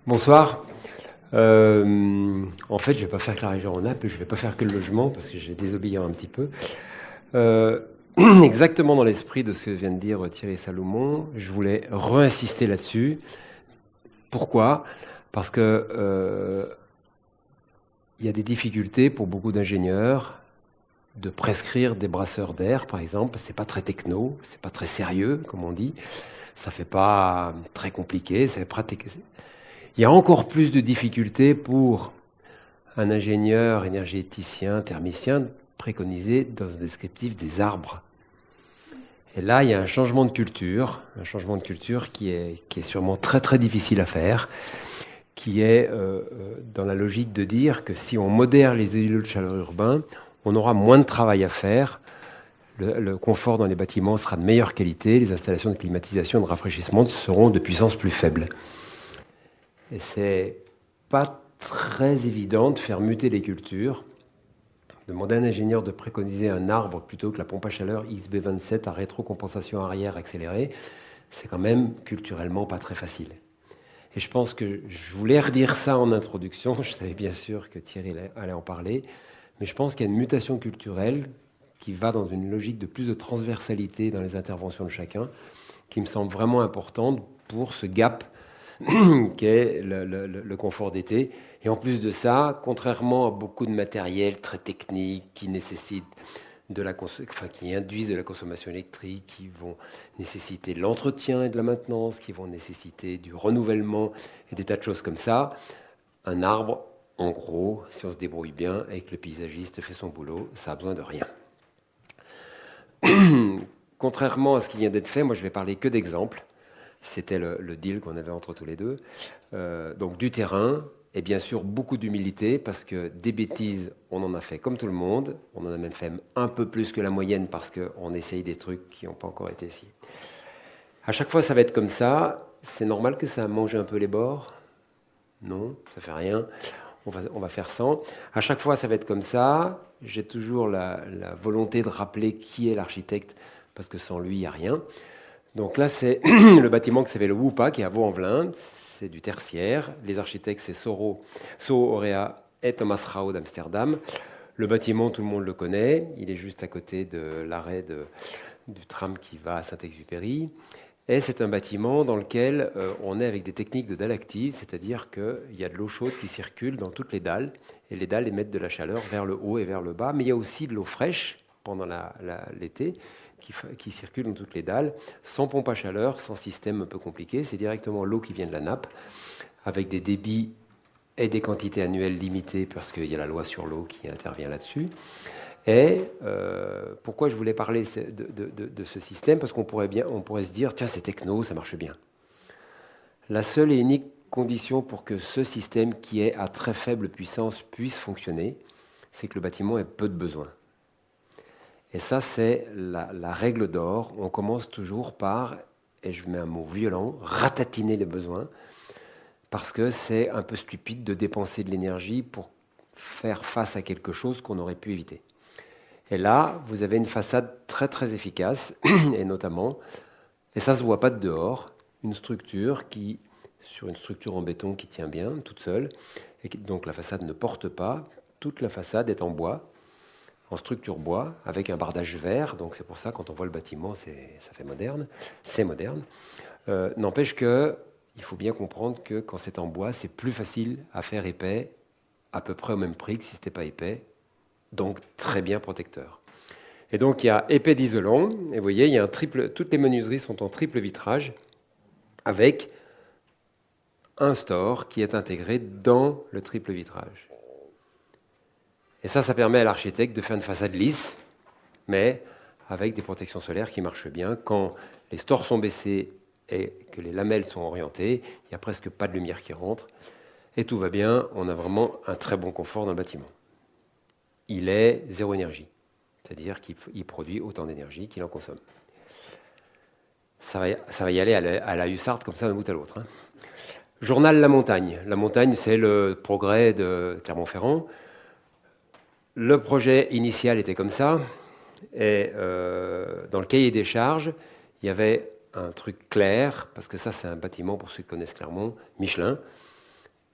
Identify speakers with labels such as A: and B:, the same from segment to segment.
A: Bonsoir. En fait, je vais pas faire que la région Rhône-Alpes, je vais pas faire que le logement parce que je vais désobéir un petit peu. Euh, Exactement dans l'esprit de ce que vient de dire Thierry Salomon, je voulais réinsister là-dessus. Pourquoi? Parce que il y a des difficultés pour beaucoup d'ingénieurs de prescrire des brasseurs d'air, par exemple. C'est pas très techno, c'est pas très sérieux, comme on dit. Ça fait pas très compliqué, c'est pratique. Il y a encore plus de difficultés pour un ingénieur énergéticien, thermicien, préconisé dans un descriptif des arbres. Et là, il y a un changement de culture qui est sûrement très très difficile à faire, qui est dans la logique de dire que si on modère les îlots de chaleur urbains, on aura moins de travail à faire, le confort dans les bâtiments sera de meilleure qualité, les installations de climatisation et de rafraîchissement seront de puissance plus faible. Et c'est pas très évident de faire muter les cultures. Demander à un ingénieur de préconiser un arbre plutôt que la pompe à chaleur XB27 à rétrocompensation arrière accélérée, c'est quand même culturellement pas très facile. Et je pense que je voulais redire ça en introduction, je savais bien sûr que Thierry allait en parler, mais je pense qu'il y a une mutation culturelle qui va dans une logique de plus de transversalité dans les interventions de chacun, qui me semble vraiment importante pour ce gap qu'est le confort d'été. Et en plus de ça, contrairement à beaucoup de matériel très technique qui nécessite qui induisent de la consommation électrique, qui vont nécessiter de l'entretien et de la maintenance, qui vont nécessiter du renouvellement et des tas de choses comme ça, un arbre, en gros, si on se débrouille bien et que le paysagiste fait son boulot, ça a besoin de rien. Contrairement à ce qui vient d'être fait, moi je vais parler que d'exemples. C'était le deal qu'on avait entre tous les deux. Donc du terrain, et bien sûr beaucoup d'humilité, parce que des bêtises, on en a fait comme tout le monde. On en a même fait un peu plus que la moyenne, parce qu'on essaye des trucs qui n'ont pas encore été essayés. À chaque fois, ça va être comme ça. C'est normal que ça mange un peu les bords. Non, ça fait rien. On va faire sans. À chaque fois, ça va être comme ça. J'ai toujours la volonté de rappeler qui est l'architecte, parce que sans lui, il n'y a rien. Donc là, c'est le bâtiment qui s'appelle le WUPA, qui est à Vaux-en-Velin. C'est du tertiaire. Les architectes, c'est So Orea et Thomas Rau d'Amsterdam. Le bâtiment, tout le monde le connaît. Il est juste à côté de l'arrêt du tram qui va à Saint-Exupéry. Et c'est un bâtiment dans lequel on est avec des techniques de dalle active, c'est-à-dire qu'il y a de l'eau chaude qui circule dans toutes les dalles, et les dalles émettent de la chaleur vers le haut et vers le bas, mais il y a aussi de l'eau fraîche pendant l'été qui circule dans toutes les dalles, sans pompe à chaleur, sans système un peu compliqué, c'est directement l'eau qui vient de la nappe, avec des débits et des quantités annuelles limitées, parce qu'il y a la loi sur l'eau qui intervient là-dessus. Et pourquoi je voulais parler de ce système? Parce qu'on pourrait se dire, tiens, c'est techno, ça marche bien. La seule et unique condition pour que ce système qui est à très faible puissance puisse fonctionner, c'est que le bâtiment ait peu de besoins. Et ça, c'est la règle d'or. On commence toujours par, et je mets un mot violent, ratatiner les besoins, parce que c'est un peu stupide de dépenser de l'énergie pour faire face à quelque chose qu'on aurait pu éviter. Et là, vous avez une façade très très efficace, et notamment, et ça ne se voit pas de dehors, une structure sur une structure en béton qui tient bien, toute seule, et donc la façade ne porte pas, toute la façade est en bois, en structure bois, avec un bardage vert, donc c'est pour ça quand on voit le bâtiment, ça fait moderne, c'est moderne. N'empêche que il faut bien comprendre que quand c'est en bois, c'est plus facile à faire épais, à peu près au même prix que si ce n'était pas épais, donc très bien protecteur. Et donc il y a épais d'isolant, et vous voyez, il y a toutes les menuiseries sont en triple vitrage, avec un store qui est intégré dans le triple vitrage. Et ça permet à l'architecte de faire une façade lisse, mais avec des protections solaires qui marchent bien. Quand les stores sont baissés et que les lamelles sont orientées, il n'y a presque pas de lumière qui rentre, et tout va bien, on a vraiment un très bon confort dans le bâtiment. Il est zéro énergie, c'est-à-dire qu'il produit autant d'énergie qu'il en consomme. Ça va y aller à la hussarde comme ça d'un bout à l'autre. Journal La Montagne. La Montagne, c'est le progrès de Clermont-Ferrand. Le projet initial était comme ça. Et dans le cahier des charges, il y avait un truc clair, parce que ça, c'est un bâtiment, pour ceux qui connaissent Clermont, Michelin.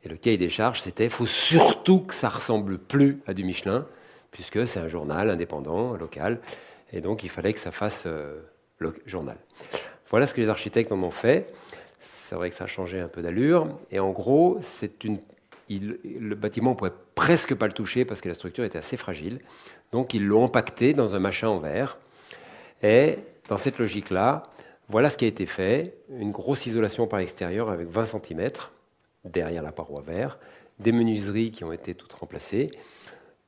A: Et le cahier des charges, c'était, il faut surtout que ça ressemble plus à du Michelin, puisque c'est un journal indépendant, local, et donc il fallait que ça fasse le journal. Voilà ce que les architectes en ont fait. C'est vrai que ça a changé un peu d'allure, et en gros, le bâtiment, on ne pouvait presque pas le toucher parce que la structure était assez fragile, donc ils l'ont empaqueté dans un machin en verre, et dans cette logique-là, voilà ce qui a été fait, une grosse isolation par l'extérieur avec 20 cm derrière la paroi verre, des menuiseries qui ont été toutes remplacées,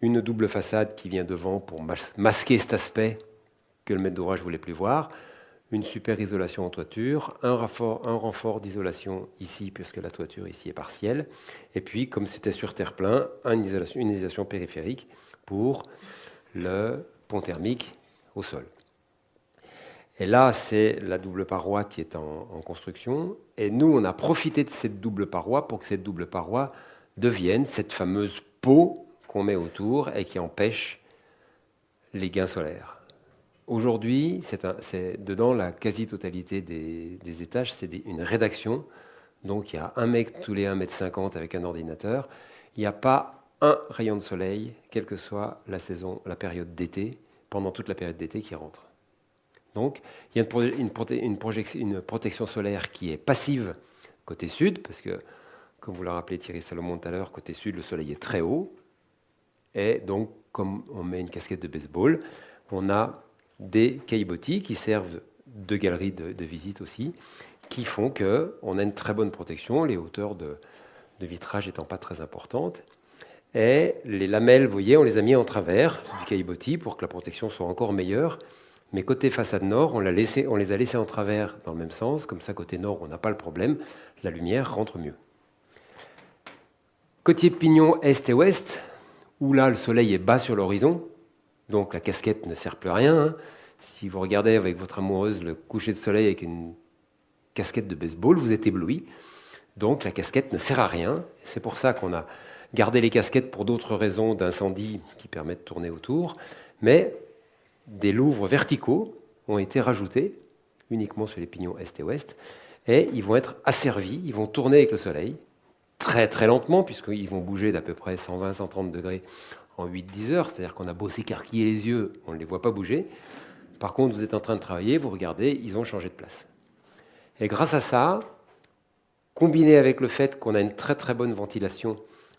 A: une double façade qui vient devant pour masquer cet aspect que le maître d'ouvrage ne voulait plus voir, une super isolation en toiture, un renfort d'isolation ici, puisque la toiture ici est partielle, et puis, comme c'était sur terre-plein, une isolation périphérique pour le pont thermique au sol. Et là, c'est la double paroi qui est en construction. Et nous, on a profité de cette double paroi pour que cette double paroi devienne cette fameuse peau qu'on met autour et qui empêche les gains solaires. Aujourd'hui, c'est dedans la quasi-totalité des étages, c'est une rédaction. Donc il y a un mec tous les 1,50 m avec un ordinateur. Il n'y a pas un rayon de soleil, quelle que soit la saison, la période d'été, pendant toute la période d'été qui rentre. Donc, il y a une protection solaire qui est passive côté sud, parce que, comme vous l'a rappelé Thierry Salomon tout à l'heure, côté sud, le soleil est très haut. Et donc, comme on met une casquette de baseball, on a des caillebotis qui servent de galerie de visite aussi, qui font qu'on a une très bonne protection, les hauteurs de vitrage n'étant pas très importantes. Et les lamelles, vous voyez, on les a mis en travers du caillebotis pour que la protection soit encore meilleure. Mais côté façade nord, on les a laissés en travers dans le même sens. Comme ça, côté nord, on n'a pas le problème. La lumière rentre mieux. Côté pignon est et ouest, où là, le soleil est bas sur l'horizon, donc la casquette ne sert plus à rien. Hein. Si vous regardez avec votre amoureuse le coucher de soleil avec une casquette de baseball, vous êtes ébloui. Donc la casquette ne sert à rien. C'est pour ça qu'on a gardé les casquettes pour d'autres raisons d'incendie qui permettent de tourner autour. Mais des louvres verticaux ont été rajoutés uniquement sur les pignons est et ouest, et ils vont être asservis, ils vont tourner avec le soleil, très très lentement, puisqu'ils vont bouger d'à peu près 120-130 degrés en 8-10 heures, c'est-à-dire qu'on a beau s'écarquiller les yeux, on ne les voit pas bouger. Par contre, vous êtes en train de travailler, vous regardez, ils ont changé de place. Et grâce à ça, combiné avec le fait qu'on a une très très bonne ventilation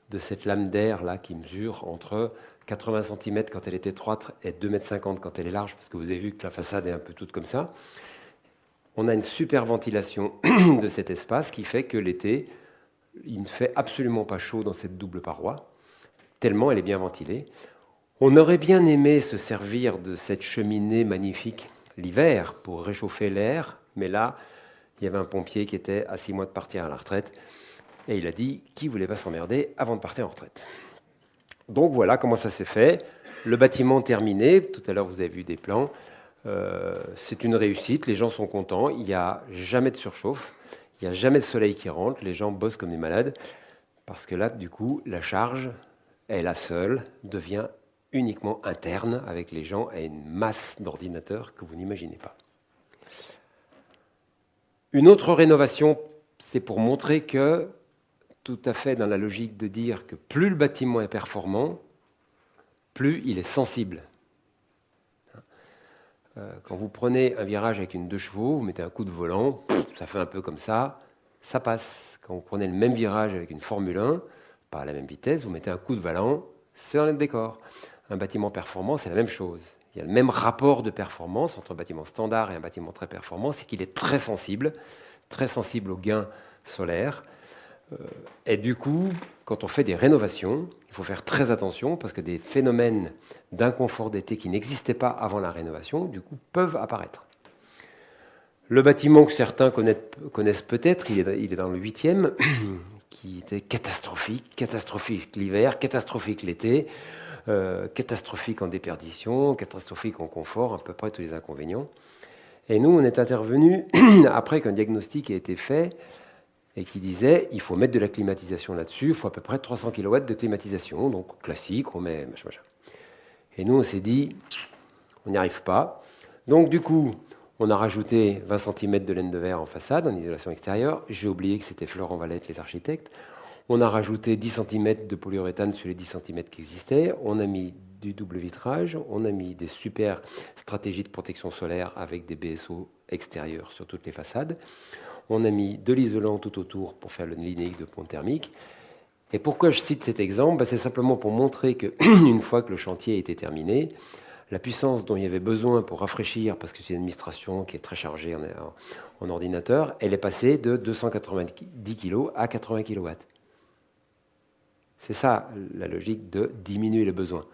A: de cette lame d'air là qui mesure entre 80 cm quand elle est étroite et 2,50 m quand elle est large, parce que vous avez vu que la façade est un peu toute comme ça. On a une super ventilation de cet espace qui fait que l'été, il ne fait absolument pas chaud dans cette double paroi, tellement elle est bien ventilée. On aurait bien aimé se servir de cette cheminée magnifique l'hiver pour réchauffer l'air, mais là, il y avait un pompier qui était à 6 mois de partir à la retraite, et il a dit qu'il ne voulait pas s'emmerder avant de partir en retraite. Donc voilà comment ça s'est fait. Le bâtiment terminé, tout à l'heure vous avez vu des plans, c'est une réussite, les gens sont contents, il n'y a jamais de surchauffe, il n'y a jamais de soleil qui rentre, les gens bossent comme des malades, parce que là, du coup, la charge, elle, la seule, devient uniquement interne avec les gens et une masse d'ordinateurs que vous n'imaginez pas. Une autre rénovation, c'est pour montrer que, tout à fait dans la logique de dire que plus le bâtiment est performant, plus il est sensible. Quand vous prenez un virage avec une 2 chevaux, vous mettez un coup de volant, ça fait un peu comme ça passe. Quand vous prenez le même virage avec une Formule 1, pas à la même vitesse, vous mettez un coup de volant, c'est dans le décor. Un bâtiment performant, c'est la même chose. Il y a le même rapport de performance entre un bâtiment standard et un bâtiment très performant, c'est qu'il est très sensible aux gains solaires. Et du coup, quand on fait des rénovations, il faut faire très attention parce que des phénomènes d'inconfort d'été qui n'existaient pas avant la rénovation, du coup, peuvent apparaître. Le bâtiment que certains connaissent peut-être, il est dans le 8e, qui était catastrophique l'hiver, catastrophique l'été, catastrophique en déperdition, catastrophique en confort, à peu près tous les inconvénients. Et nous, on est intervenu après qu'un diagnostic ait été fait et qui disait il faut mettre de la climatisation là-dessus, il faut à peu près 300 kW de climatisation, donc classique, on met machin. Et nous, on s'est dit on n'y arrive pas. Donc du coup, on a rajouté 20 cm de laine de verre en façade, en isolation extérieure. J'ai oublié que c'était Florent Valette, les architectes. On a rajouté 10 cm de polyuréthane sur les 10 cm qui existaient. On a mis du double vitrage. On a mis des super stratégies de protection solaire avec des BSO extérieurs sur toutes les façades. On a mis de l'isolant tout autour pour faire le linéique de pont thermique. Et pourquoi je cite cet exemple? C'est simplement pour montrer qu'une fois que le chantier a été terminé, la puissance dont il y avait besoin pour rafraîchir, parce que c'est une administration qui est très chargée en ordinateur, elle est passée de 290 kg à 80 kW. C'est ça la logique de diminuer les besoins.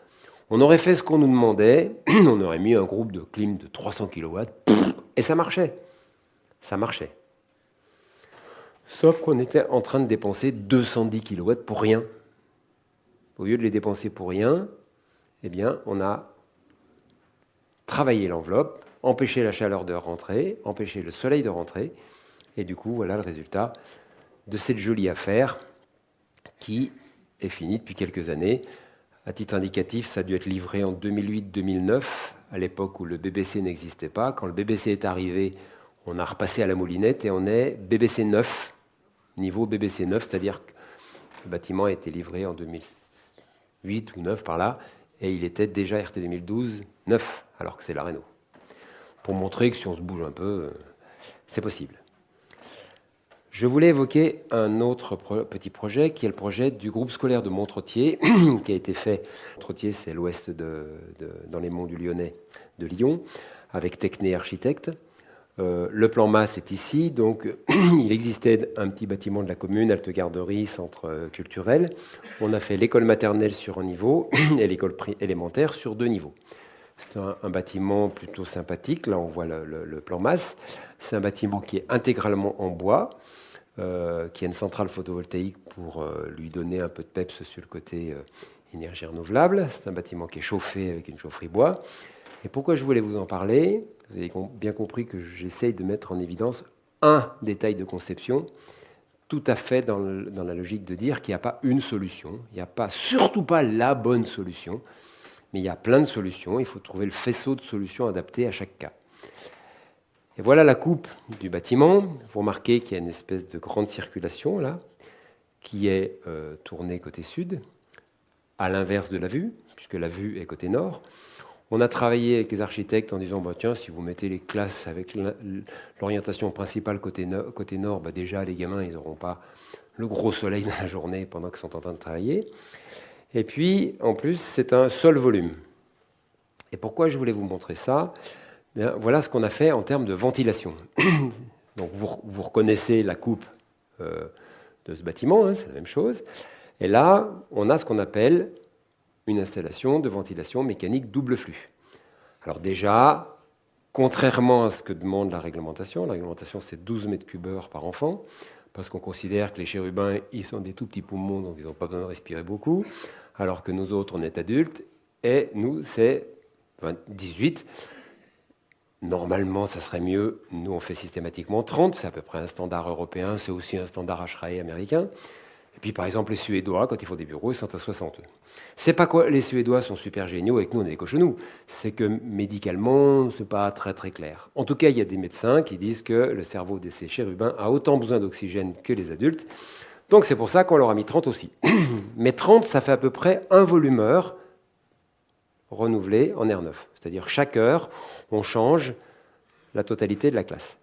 A: On aurait fait ce qu'on nous demandait, on aurait mis un groupe de clim de 300 kW, et ça marchait. Ça marchait. Sauf qu'on était en train de dépenser 210 kW pour rien. Au lieu de les dépenser pour rien, eh bien, on a travaillé l'enveloppe, empêché la chaleur de rentrer, empêché le soleil de rentrer, et du coup, voilà le résultat de cette jolie affaire qui est finie depuis quelques années. À titre indicatif, ça a dû être livré en 2008-2009, à l'époque où le BBC n'existait pas. Quand le BBC est arrivé, on a repassé à la moulinette et on est BBC 9, niveau BBC 9, c'est-à-dire que le bâtiment a été livré en 2008 ou 9 par là, et il était déjà RT 2012 9, alors que c'est la Réno. Pour montrer que si on se bouge un peu, c'est possible. Je voulais évoquer un autre petit projet, qui est le projet du groupe scolaire de Montretier, qui a été fait. Montretier, c'est l'ouest dans les monts du Lyonnais de Lyon, avec Techné Architecte. Le plan masse est ici, donc il existait un petit bâtiment de la commune, halte garderie, centre culturel. On a fait l'école maternelle sur un niveau et l'école élémentaire sur 2 niveaux. C'est un bâtiment plutôt sympathique, là on voit le plan masse. C'est un bâtiment qui est intégralement en bois, qui a une centrale photovoltaïque pour lui donner un peu de peps sur le côté énergie renouvelable. C'est un bâtiment qui est chauffé avec une chaufferie bois. Et pourquoi je voulais vous en parler? Vous avez bien compris que j'essaye de mettre en évidence un détail de conception, tout à fait dans la logique de dire qu'il n'y a pas une solution, il n'y a pas, surtout pas la bonne solution, mais il y a plein de solutions, il faut trouver le faisceau de solutions adaptées à chaque cas. Et voilà la coupe du bâtiment. Vous remarquez qu'il y a une espèce de grande circulation là, qui est tournée côté sud, à l'inverse de la vue, puisque la vue est côté nord. On a travaillé avec les architectes en disant bah, tiens, si vous mettez les classes avec l'orientation principale côté nord, bah, déjà les gamins ils n'auront pas le gros soleil dans la journée pendant qu'ils sont en train de travailler. Et puis en plus c'est un seul volume. Et pourquoi je voulais vous montrer ça? Bien, voilà ce qu'on a fait en termes de ventilation. Donc vous reconnaissez la coupe de ce bâtiment, hein, c'est la même chose. Et là on a ce qu'on appelle une installation de ventilation mécanique double flux. Alors déjà, contrairement à ce que demande la réglementation c'est 12 mètres cubes heure par enfant, parce qu'on considère que les chérubins, ils sont des tout petits poumons, donc ils n'ont pas besoin de respirer beaucoup, alors que nous autres, on est adultes, et nous, c'est 18. Normalement, ça serait mieux, nous on fait systématiquement 30, c'est à peu près un standard européen, c'est aussi un standard HRAE américain. Et puis par exemple les Suédois, quand ils font des bureaux, ils sont à 60. C'est pas quoi, les Suédois sont super géniaux et que nous on est des cochonous. C'est que médicalement, c'est pas très très clair. En tout cas, il y a des médecins qui disent que le cerveau de ces chérubins a autant besoin d'oxygène que les adultes. Donc c'est pour ça qu'on leur a mis 30 aussi. Mais 30, ça fait à peu près un volume heure renouvelé en air neuf. C'est-à-dire chaque heure, on change la totalité de la classe.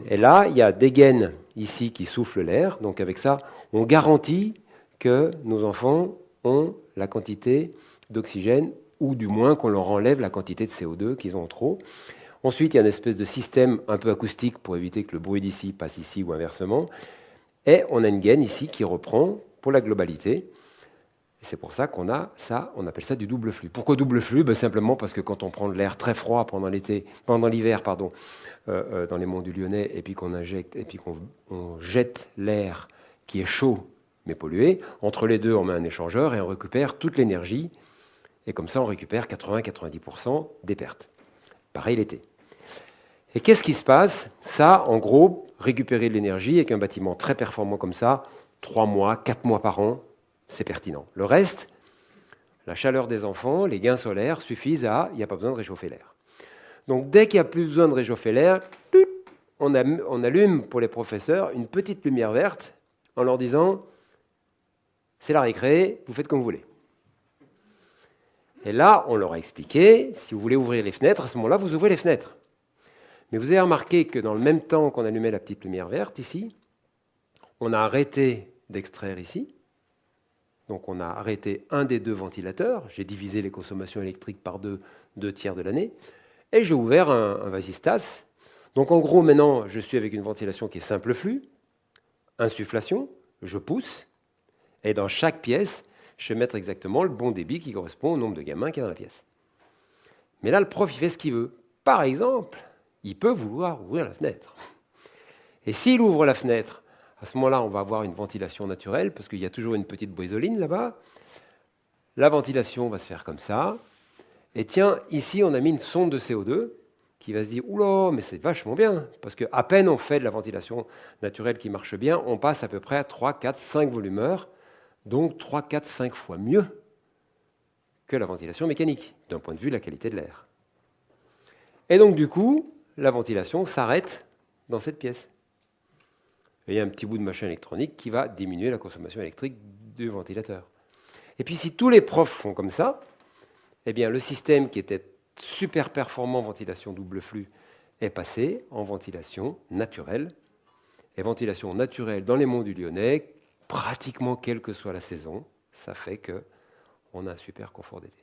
A: Et là, il y a des gaines ici qui soufflent l'air. Donc avec ça, on garantit que nos enfants ont la quantité d'oxygène, ou du moins qu'on leur enlève la quantité de CO2 qu'ils ont en trop. Ensuite, il y a une espèce de système un peu acoustique pour éviter que le bruit d'ici passe ici ou inversement. Et on a une gaine ici qui reprend pour la globalité. Et c'est pour ça qu'on a ça, on appelle ça du double flux. Pourquoi double flux? Simplement parce que quand on prend de l'air très froid pendant l'hiver, dans les monts du Lyonnais, et puis qu'on injecte, et puis qu'on jette l'air qui est chaud mais pollué, entre les deux, on met un échangeur et on récupère toute l'énergie. Et comme ça, on récupère 80-90% des pertes. Pareil l'été. Et qu'est-ce qui se passe? Ça, en gros, récupérer de l'énergie avec un bâtiment très performant comme ça, 3 mois, 4 mois par an, c'est pertinent. Le reste, la chaleur des enfants, les gains solaires suffisent il n'y a pas besoin de réchauffer l'air. Donc dès qu'il n'y a plus besoin de réchauffer l'air, on allume pour les professeurs une petite lumière verte en leur disant c'est la récré, vous faites comme vous voulez. Et là, on leur a expliqué, si vous voulez ouvrir les fenêtres, à ce moment-là, vous ouvrez les fenêtres. Mais vous avez remarqué que dans le même temps qu'on allumait la petite lumière verte ici, on a arrêté d'extraire ici. Donc on a arrêté un des deux ventilateurs. J'ai divisé les consommations électriques par deux tiers de l'année. Et j'ai ouvert un vasistas. Donc en gros, maintenant, je suis avec une ventilation qui est simple flux, insufflation, je pousse. Et dans chaque pièce, je vais mettre exactement le bon débit qui correspond au nombre de gamins qu'il y a dans la pièce. Mais là, le prof, il fait ce qu'il veut. Par exemple, il peut vouloir ouvrir la fenêtre. Et s'il ouvre la fenêtre, à ce moment-là, on va avoir une ventilation naturelle, parce qu'il y a toujours une petite boisoline là-bas. La ventilation va se faire comme ça. Et tiens, ici, on a mis une sonde de CO2 qui va se dire « Oula, mais c'est vachement bien !» Parce qu'à peine on fait de la ventilation naturelle qui marche bien, on passe à peu près à 3, 4, 5 volumeurs, donc 3, 4, 5 fois mieux que la ventilation mécanique, d'un point de vue de la qualité de l'air. Et donc, du coup, la ventilation s'arrête dans cette pièce. Et il y a un petit bout de machin électronique qui va diminuer la consommation électrique du ventilateur. Et puis, si tous les profs font comme ça, eh bien, le système qui était super performant en ventilation double flux est passé en ventilation naturelle. Et ventilation naturelle dans les monts du Lyonnais, pratiquement quelle que soit la saison, ça fait qu'on a un super confort d'été.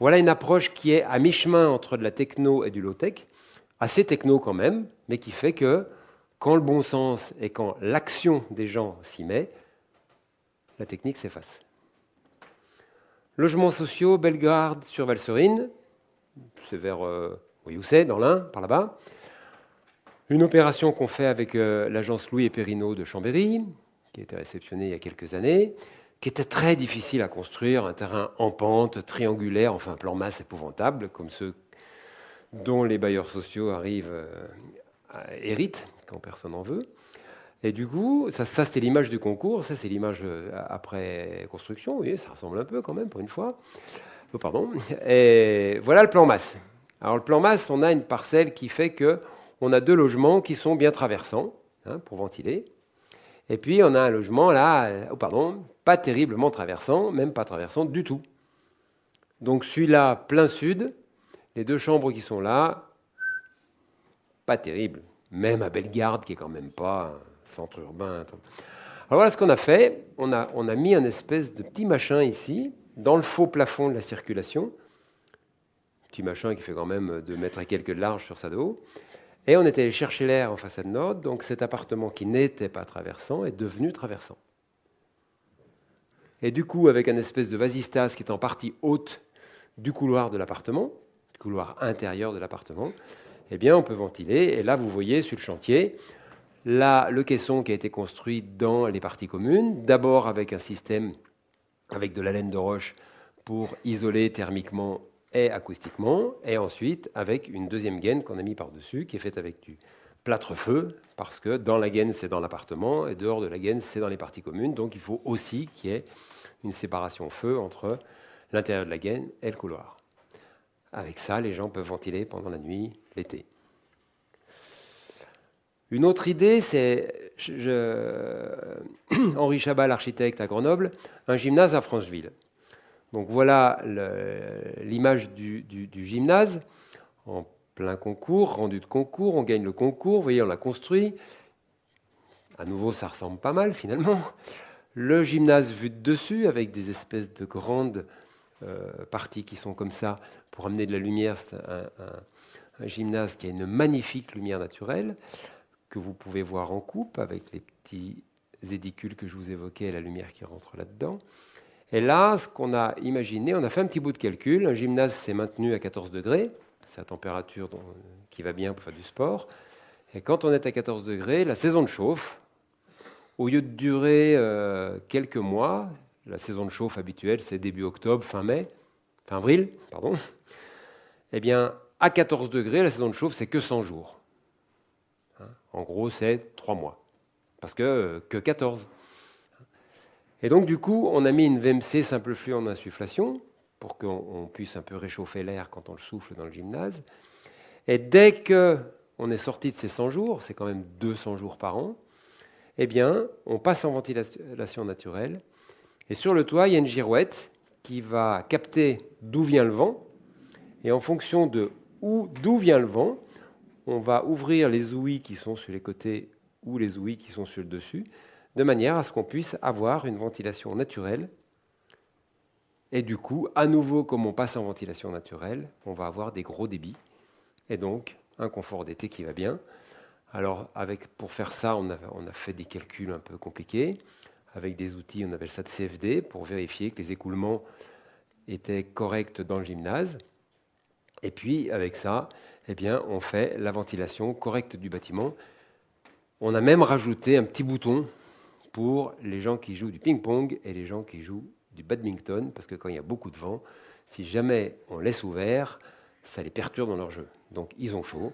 A: Voilà une approche qui est à mi-chemin entre de la techno et du low-tech, assez techno quand même, mais qui fait que quand le bon sens et quand l'action des gens s'y met, la technique s'efface. Logements sociaux, Bellegarde sur Valserine, c'est vers, oui, où c'est, dans l'Ain, par là-bas. Une opération qu'on fait avec l'agence Louis et Perrineau de Chambéry, qui a été réceptionnée il y a quelques années, qui était très difficile à construire, un terrain en pente, triangulaire, enfin un plan masse épouvantable, comme ceux dont les bailleurs sociaux héritent quand personne n'en veut. Et du coup, ça c'était l'image du concours, ça c'est l'image après construction, vous voyez, ça ressemble un peu quand même pour une fois. Oh, pardon. Et voilà le plan masse. Alors le plan masse, on a une parcelle qui fait qu'on a deux logements qui sont bien traversants, pour ventiler. Et puis on a un logement là, pas terriblement traversant, même pas traversant du tout. Donc celui-là, plein sud, les deux chambres qui sont là, pas terrible. Même à Bellegarde, qui est quand même pas un centre urbain. Alors voilà ce qu'on a fait. On a mis un espèce de petit machin ici, dans le faux plafond de la circulation. Petit machin qui fait quand même 2 mètres et quelques de large sur sa dos. Et on était allé chercher l'air en façade nord, donc cet appartement qui n'était pas traversant est devenu traversant. Et du coup, avec un espèce de vasistas qui est en partie haute du couloir de l'appartement, du couloir intérieur de l'appartement, eh bien, on peut ventiler. Et là, vous voyez sur le chantier, là, le caisson qui a été construit dans les parties communes, d'abord avec un système avec de la laine de roche pour isoler thermiquement et acoustiquement, et ensuite avec une deuxième gaine qu'on a mis par-dessus, qui est faite avec du plâtre-feu, parce que dans la gaine, c'est dans l'appartement, et dehors de la gaine, c'est dans les parties communes. Donc il faut aussi qu'il y ait une séparation feu entre l'intérieur de la gaine et le couloir. Avec ça, les gens peuvent ventiler pendant la nuit, l'été. Une autre idée, c'est Henri Chabat, l'architecte à Grenoble, un gymnase à Francheville. Donc voilà l'image du gymnase en plein concours, rendu de concours, on gagne le concours, vous voyez, on l'a construit. À nouveau, ça ressemble pas mal finalement. Le gymnase vu de dessus, avec des espèces de grandes parties qui sont comme ça pour amener de la lumière. C'est un gymnase qui a une magnifique lumière naturelle que vous pouvez voir en coupe avec les petits édicules que je vous évoquais et la lumière qui rentre là-dedans. Et là, ce qu'on a imaginé, on a fait un petit bout de calcul. Un gymnase s'est maintenu à 14 degrés, c'est la température qui va bien pour faire du sport. Et quand on est à 14 degrés, la saison de chauffe, au lieu de durer quelques mois, la saison de chauffe habituelle, c'est début octobre, fin avril, pardon. Eh bien, à 14 degrés, la saison de chauffe, c'est que 100 jours. En gros, c'est 3 mois. Parce que 14. Et donc, du coup, on a mis une VMC simple flux en insufflation pour qu'on puisse un peu réchauffer l'air quand on le souffle dans le gymnase. Et dès qu'on est sorti de ces 100 jours, c'est quand même 200 jours par an, eh bien, on passe en ventilation naturelle. Et sur le toit, il y a une girouette qui va capter d'où vient le vent. Et en fonction d'où vient le vent, on va ouvrir les ouïes qui sont sur les côtés ou les ouïes qui sont sur le dessus, de manière à ce qu'on puisse avoir une ventilation naturelle. Et du coup, à nouveau, comme on passe en ventilation naturelle, on va avoir des gros débits. Et donc, un confort d'été qui va bien. Alors, pour faire ça, on a fait des calculs un peu compliqués. Avec des outils, on appelle ça de CFD, pour vérifier que les écoulements étaient corrects dans le gymnase. Et puis, avec ça, eh bien, on fait la ventilation correcte du bâtiment. On a même rajouté un petit bouton pour les gens qui jouent du ping-pong et les gens qui jouent du badminton, parce que quand il y a beaucoup de vent, si jamais on laisse ouvert, ça les perturbe dans leur jeu. Donc, ils ont chaud,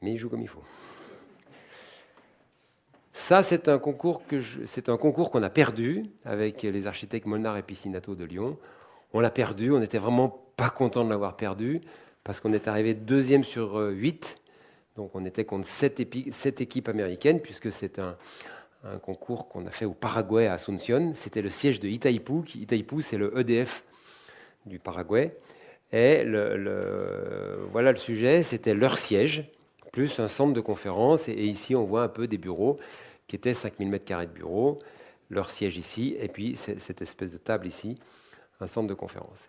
A: mais ils jouent comme il faut. Ça, c'est un concours qu'on a perdu avec les architectes Molnar et Piscinato de Lyon. On l'a perdu, on n'était vraiment pas content de l'avoir perdu, parce qu'on est arrivé deuxième sur 8. Donc on était contre 7 équipes américaines, puisque c'est un concours qu'on a fait au Paraguay, à Asunción. C'était le siège de Itaipu. Itaipu, c'est le EDF du Paraguay. Et voilà le sujet, c'était leur siège, plus un centre de conférence. Et ici, on voit un peu des bureaux qui étaient 5000 m² de bureaux, leur siège ici, et puis cette espèce de table ici, un centre de conférence.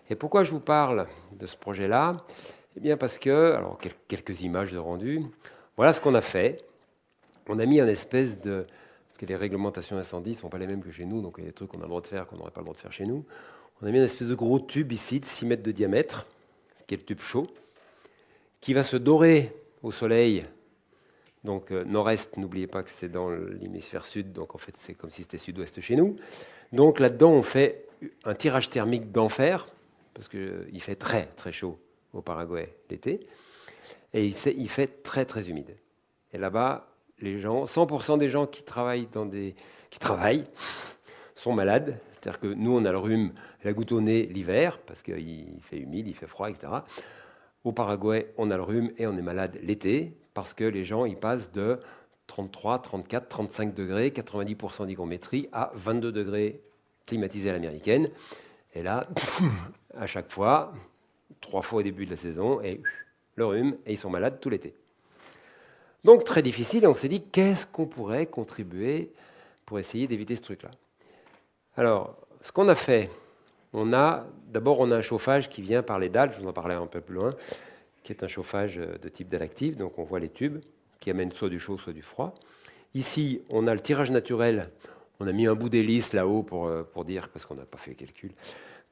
A: Et pourquoi je vous parle de ce projet-là? Eh bien parce que, alors quelques images de rendu, voilà ce qu'on a fait. On a mis un espèce de... Parce que les réglementations incendie ne sont pas les mêmes que chez nous, donc il y a des trucs qu'on a le droit de faire qu'on n'aurait pas le droit de faire chez nous. On a mis une espèce de gros tube ici, de 6 mètres de diamètre, ce qui est le tube chaud, qui va se dorer au soleil. Donc nord-est, n'oubliez pas que c'est dans l'hémisphère sud, donc en fait c'est comme si c'était sud-ouest chez nous. Donc là-dedans, on fait un tirage thermique d'enfer, parce qu'il fait très très chaud au Paraguay l'été, et il fait très très humide. Et là-bas, les gens, 100% des gens qui travaillent sont malades. C'est-à-dire que nous, on a le rhume, la goutte au nez l'hiver, parce qu'il fait humide, il fait froid, etc. Au Paraguay, on a le rhume et on est malade l'été, parce que les gens, ils passent de 33, 34, 35 degrés, 90% d'hygrométrie, à 22 degrés climatisés à l'américaine. Et là, à chaque fois, 3 fois au début de la saison, et le rhume, et ils sont malades tout l'été. Donc très difficile, et on s'est dit, qu'est-ce qu'on pourrait contribuer pour essayer d'éviter ce truc-là? Alors, ce qu'on a fait, d'abord on a un chauffage qui vient par les dalles, je vous en parlais un peu plus loin, qui est un chauffage de type dalle active, donc on voit les tubes qui amènent soit du chaud, soit du froid. Ici, on a le tirage naturel, on a mis un bout d'hélice là-haut pour dire, parce qu'on n'a pas fait le calcul,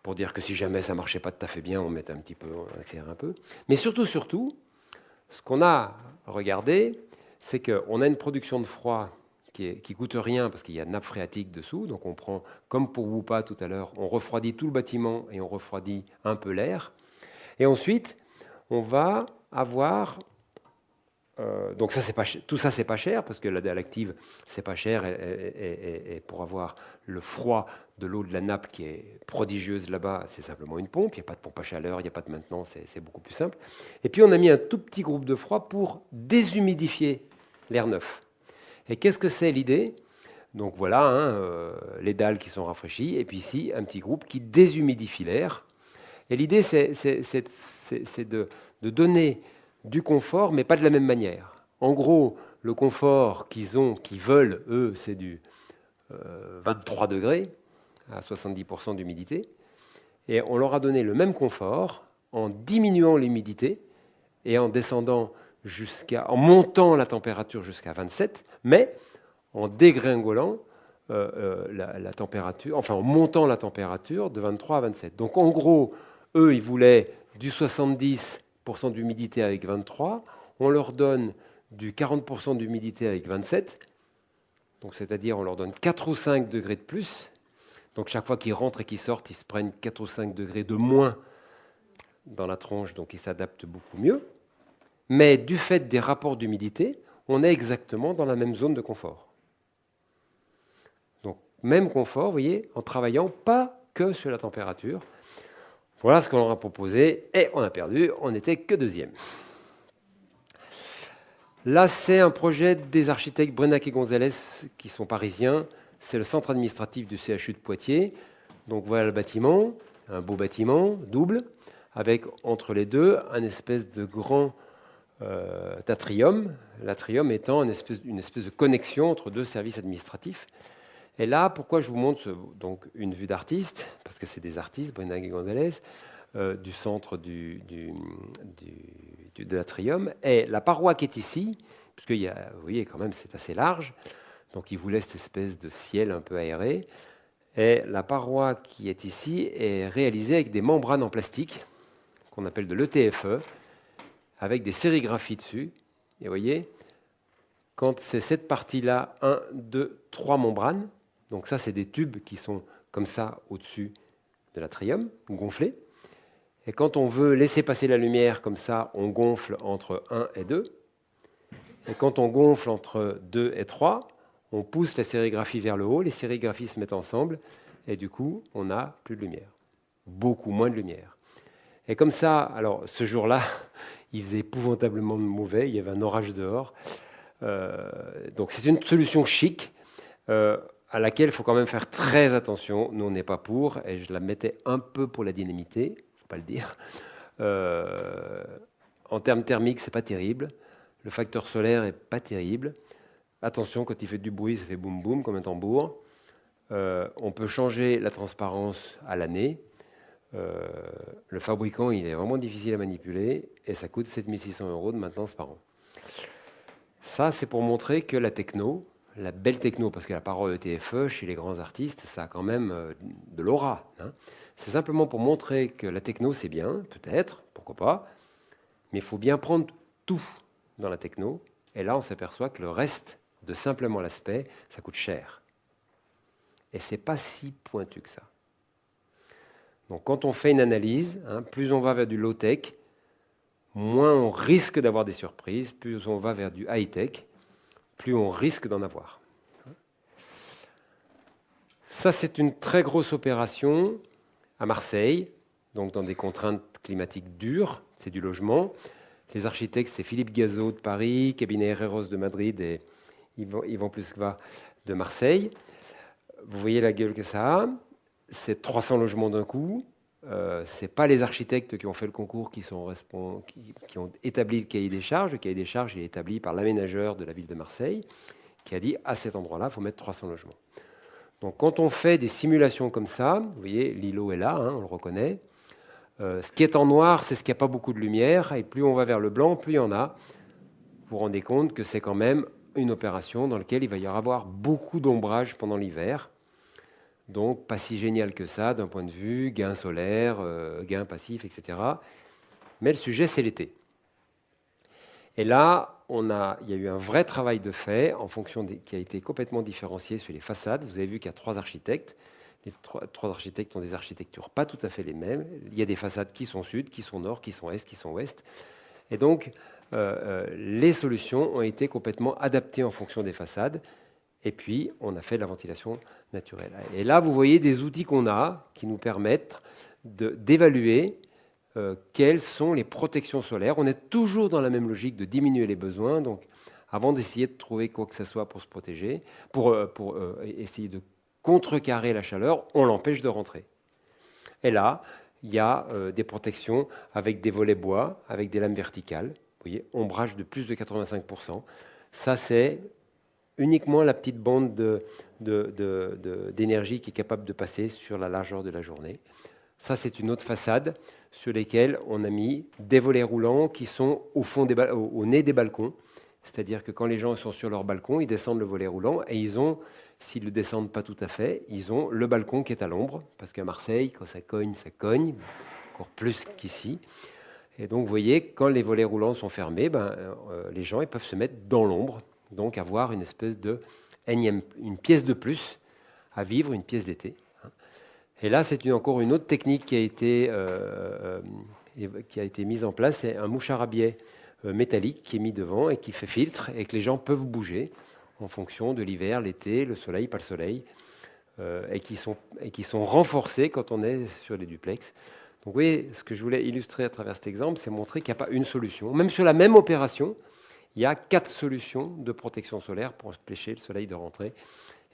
A: pour dire que si jamais ça ne marchait pas tout à fait bien, on met un petit peu, on accélère un peu. Mais surtout, ce qu'on a regardé, c'est qu'on a une production de froid qui coûte rien parce qu'il y a une nappe phréatique dessous. Donc on prend, comme pour Woupa tout à l'heure, on refroidit tout le bâtiment et on refroidit un peu l'air. Et ensuite, on va avoir... donc ça, tout ça, c'est pas cher parce que la dalle active, c'est pas cher et pour avoir le froid de l'eau de la nappe qui est prodigieuse là-bas, c'est simplement une pompe. Il n'y a pas de pompe à chaleur, il n'y a pas de maintenance, c'est beaucoup plus simple. Et puis on a mis un tout petit groupe de froid pour déshumidifier l'air neuf. Et qu'est-ce que c'est l'idée? Donc voilà, les dalles qui sont rafraîchies, et puis ici, un petit groupe qui déshumidifie l'air. Et l'idée, c'est de donner du confort, mais pas de la même manière. En gros, le confort qu'ils veulent, eux, c'est du 23 degrés à 70% d'humidité. Et on leur a donné le même confort en diminuant l'humidité et en en montant la température jusqu'à 27, mais en dégringolant la température, enfin en montant la température de 23 à 27. Donc en gros, eux, ils voulaient du 70% d'humidité avec 23, on leur donne du 40% d'humidité avec 27, donc c'est-à-dire on leur donne 4 ou 5 degrés de plus. Donc chaque fois qu'ils rentrent et qu'ils sortent, ils se prennent 4 ou 5 degrés de moins dans la tronche, donc ils s'adaptent beaucoup mieux. Mais du fait des rapports d'humidité, on est exactement dans la même zone de confort. Donc même confort, vous voyez, en travaillant pas que sur la température. Voilà ce qu'on leur a proposé, et on a perdu, on n'était que deuxième. Là, c'est un projet des architectes Brenac et Gonzalez, qui sont parisiens. C'est le centre administratif du CHU de Poitiers. Donc voilà le bâtiment, un beau bâtiment double, avec entre les deux un espèce de grand atrium. L'atrium étant une espèce de connexion entre deux services administratifs. Et là, pourquoi je vous montre donc une vue d'artiste, parce que c'est des artistes, Brenac et Gonzalez, du centre de l'atrium, et la paroi qui est ici, parce que vous voyez quand même c'est assez large, donc il vous laisse cette espèce de ciel un peu aéré, et la paroi qui est ici est réalisée avec des membranes en plastique, qu'on appelle de l'ETFE, avec des sérigraphies dessus, et vous voyez, quand c'est cette partie-là, 1, 2, 3 membranes, donc ça c'est des tubes qui sont comme ça au-dessus de l'atrium, gonflés. Et quand on veut laisser passer la lumière comme ça, on gonfle entre 1 et 2. Et quand on gonfle entre 2 et 3, on pousse la sérigraphie vers le haut, les sérigraphies se mettent ensemble, et du coup, on n'a plus de lumière. Beaucoup moins de lumière. Et comme ça, alors ce jour-là, il faisait épouvantablement mauvais, il y avait un orage dehors. Donc c'est une solution chic, à laquelle il faut quand même faire très attention. Nous, on n'est pas pour, et je la mettais un peu pour la dynamité, il ne faut pas le dire. En termes thermiques, c'est pas terrible. Le facteur solaire est pas terrible. Attention, quand il fait du bruit, ça fait boum boum comme un tambour. On peut changer la transparence à l'année. Le fabricant, il est vraiment difficile à manipuler et ça coûte 7 600 € de maintenance par an. Ça, c'est pour montrer que la techno, la belle techno, parce que la parole ETFE, chez les grands artistes, ça a quand même de l'aura. Hein. C'est simplement pour montrer que la techno, c'est bien, peut-être, pourquoi pas, mais il faut bien prendre tout dans la techno. Et là, on s'aperçoit que le reste de simplement l'aspect, ça coûte cher. Et c'est pas si pointu que ça. Donc, quand on fait une analyse, plus on va vers du low-tech, moins on risque d'avoir des surprises. Plus on va vers du high-tech, plus on risque d'en avoir. Ça, c'est une très grosse opération à Marseille, donc dans des contraintes climatiques dures. C'est du logement. Les architectes, c'est Philippe Gazeau de Paris, cabinet Herreros de Madrid et Yvan Plusquat de Marseille. Vous voyez la gueule que ça a. C'est 300 logements d'un coup. Ce n'est pas les architectes qui ont fait le concours qui ont établi le cahier des charges. Le cahier des charges est établi par l'aménageur de la ville de Marseille qui a dit à cet endroit-là, il faut mettre 300 logements. Donc quand on fait des simulations comme ça, vous voyez, l'îlot est là, on le reconnaît. Ce qui est en noir, c'est ce qui n'a pas beaucoup de lumière, et plus on va vers le blanc, plus il y en a. Vous vous rendez compte que c'est quand même une opération dans laquelle il va y avoir beaucoup d'ombrage pendant l'hiver. Donc pas si génial que ça d'un point de vue gain solaire, gain passif, etc. Mais le sujet, c'est l'été. Et là, il y a eu un vrai travail de fait qui a été complètement différencié sur les façades. Vous avez vu qu'il y a 3 architectes. Les trois architectes ont des architectures pas tout à fait les mêmes. Il y a des façades qui sont sud, qui sont nord, qui sont est, qui sont ouest. Et donc, les solutions ont été complètement adaptées en fonction des façades. Et puis, on a fait de la ventilation naturelle. Et là, vous voyez des outils qu'on a qui nous permettent d'évaluer quelles sont les protections solaires. On est toujours dans la même logique de diminuer les besoins. Donc, avant d'essayer de trouver quoi que ce soit pour se protéger, pour essayer de contrecarrer la chaleur, on l'empêche de rentrer. Et là, il y a des protections avec des volets bois, avec des lames verticales. Vous voyez, ombrage de plus de 85%. Ça, c'est uniquement la petite bande d'énergie qui est capable de passer sur la largeur de la journée. Ça, c'est une autre façade sur laquelle on a mis des volets roulants qui sont au nez des balcons. C'est-à-dire que quand les gens sont sur leur balcon, ils descendent le volet roulant et ils ont, s'ils ne le descendent pas tout à fait, ils ont le balcon qui est à l'ombre. Parce qu'à Marseille, quand ça cogne, encore plus qu'ici. Et donc, vous voyez, quand les volets roulants sont fermés, les gens ils peuvent se mettre dans l'ombre, donc avoir une espèce une pièce de plus à vivre, une pièce d'été. Et là, c'est encore une autre technique qui a été mise en place, c'est un mouchard à biais métallique qui est mis devant et qui fait filtre et que les gens peuvent bouger en fonction de l'hiver, l'été, le soleil, pas le soleil, et qui sont renforcés quand on est sur les duplex. Donc vous voyez, ce que je voulais illustrer à travers cet exemple, c'est montrer qu'il n'y a pas une solution. Même sur la même opération, Il y a 4 solutions de protection solaire pour empêcher le soleil de rentrer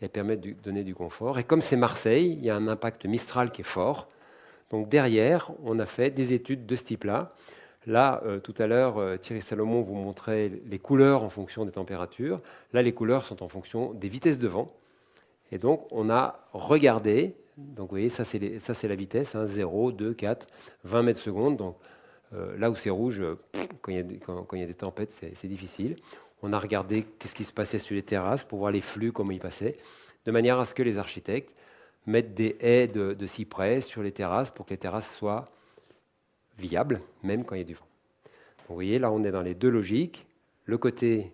A: et permettre de donner du confort. Et comme c'est Marseille, il y a un impact Mistral qui est fort. Donc derrière, on a fait des études de ce type-là. Là, tout à l'heure, Thierry Salomon vous montrait les couleurs en fonction des températures. Là, les couleurs sont en fonction des vitesses de vent. Et donc, on a regardé, donc vous voyez, ça c'est la vitesse, 0, 2, 4, 20 mètres secondes. Donc là où c'est rouge, quand il y a des tempêtes, c'est difficile. On a regardé qu'est-ce qui se passait sur les terrasses pour voir les flux, comment ils passaient, de manière à ce que les architectes mettent des haies de cyprès sur les terrasses pour que les terrasses soient viables, même quand il y a du vent. Donc, vous voyez, là, on est dans les deux logiques, le côté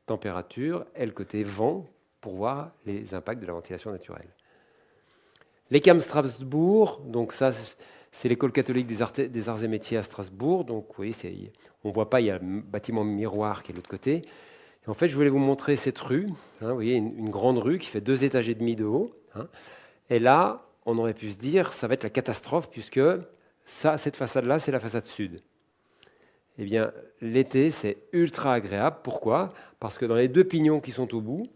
A: température et le côté vent, pour voir les impacts de la ventilation naturelle. L'ECAM Strasbourg, donc ça, c'est l'école catholique des arts et métiers à Strasbourg. Donc, vous voyez, on ne voit pas, il y a le bâtiment miroir qui est de l'autre côté. Et en fait, je voulais vous montrer cette rue. Vous voyez, une grande rue qui fait 2,5 étages de haut. Et là, on aurait pu se dire, ça va être la catastrophe, puisque cette façade-là, c'est la façade sud. Eh bien, l'été, c'est ultra agréable. Pourquoi? Parce que dans les deux pignons qui sont au bout,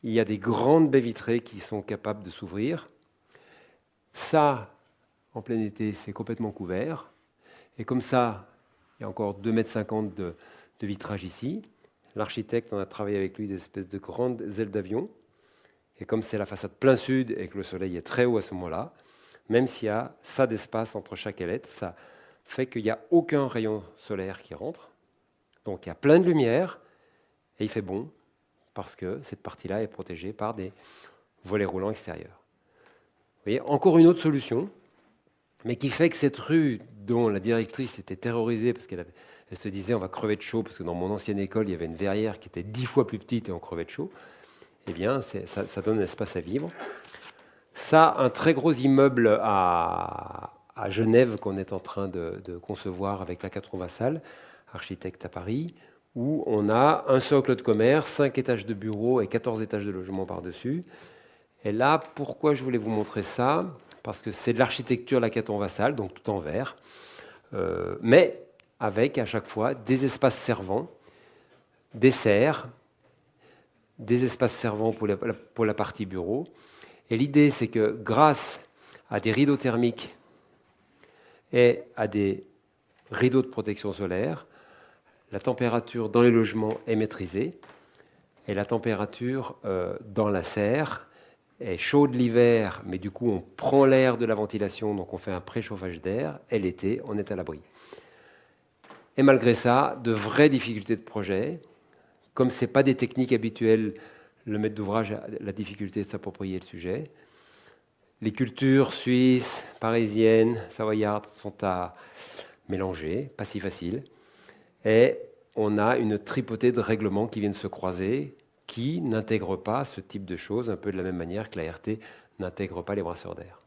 A: il y a des grandes baies vitrées qui sont capables de s'ouvrir. Ça, en plein été, c'est complètement couvert. Et comme ça, il y a encore 2,50 m de vitrage ici. L'architecte, on a travaillé avec lui des espèces de grandes ailes d'avion. Et comme c'est la façade plein sud et que le soleil est très haut à ce moment-là, même s'il y a ça d'espace entre chaque ailette, ça fait qu'il n'y a aucun rayon solaire qui rentre. Donc il y a plein de lumière et il fait bon, parce que cette partie-là est protégée par des volets roulants extérieurs. Vous voyez, encore une autre solution, mais qui fait que cette rue, dont la directrice était terrorisée, parce qu'elle se disait on va crever de chaud, parce que dans mon ancienne école, il y avait une verrière qui était 10 fois plus petite et on crevait de chaud, eh bien, ça donne un espace à vivre. Ça, un très gros immeuble à Genève qu'on est en train de concevoir avec la Catron Vassal, architecte à Paris, où on a un socle de commerce, 5 étages de bureaux et 14 étages de logement par-dessus. Et là, pourquoi je voulais vous montrer ça? Parce que c'est de l'architecture la Catron Vassal, donc tout en vert, mais avec à chaque fois des espaces servants, des serres, des espaces servants pour la partie bureau. Et l'idée, c'est que grâce à des rideaux thermiques et à des rideaux de protection solaire, la température dans les logements est maîtrisée et la température dans la serre est chaude l'hiver, mais du coup on prend l'air de la ventilation, donc on fait un préchauffage d'air, et l'été on est à l'abri. Et malgré ça, de vraies difficultés de projet, comme ce n'est pas des techniques habituelles, le maître d'ouvrage a la difficulté de s'approprier le sujet. Les cultures suisses, parisiennes, savoyardes sont à mélanger, pas si facile. Et on a une tripotée de règlements qui viennent se croiser, qui n'intègrent pas ce type de choses, un peu de la même manière que la RT n'intègre pas les brasseurs d'air.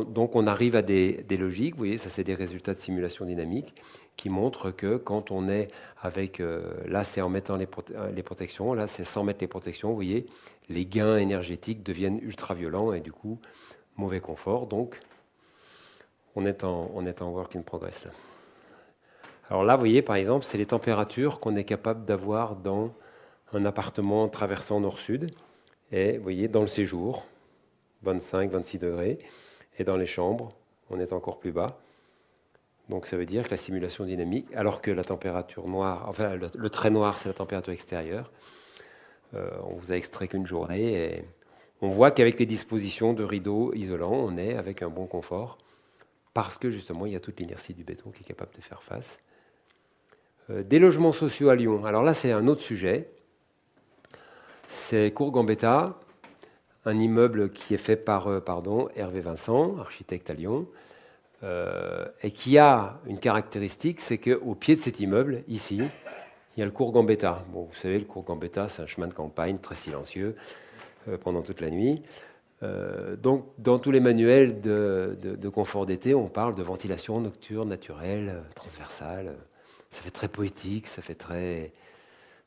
A: Donc on arrive à des logiques, vous voyez, ça c'est des résultats de simulation dynamique qui montrent que quand on est avec, là c'est en mettant les protections, là c'est sans mettre les protections, vous voyez, les gains énergétiques deviennent ultra violents et du coup mauvais confort. Donc on est en work in progress là. Alors là, vous voyez, par exemple, c'est les températures qu'on est capable d'avoir dans un appartement traversant nord-sud. Et vous voyez, dans le séjour, 25, 26 degrés. Et dans les chambres, on est encore plus bas. Donc ça veut dire que la simulation dynamique, alors que la température noire, enfin le trait noir, c'est la température extérieure, on vous a extrait qu'une journée. Et on voit qu'avec les dispositions de rideaux isolants, on est avec un bon confort. Parce que justement, il y a toute l'inertie du béton qui est capable de faire face. Des logements sociaux à Lyon. Alors là, c'est un autre sujet. C'est Cour Gambetta, un immeuble qui est fait par Hervé Vincent, architecte à Lyon, et qui a une caractéristique, c'est qu'au pied de cet immeuble, ici, il y a le Cour Gambetta. Bon, vous savez, le Cour Gambetta, c'est un chemin de campagne très silencieux pendant toute la nuit. Donc, dans tous les manuels de confort d'été, on parle de ventilation nocturne, naturelle, transversale. Ça fait très poétique, ça fait très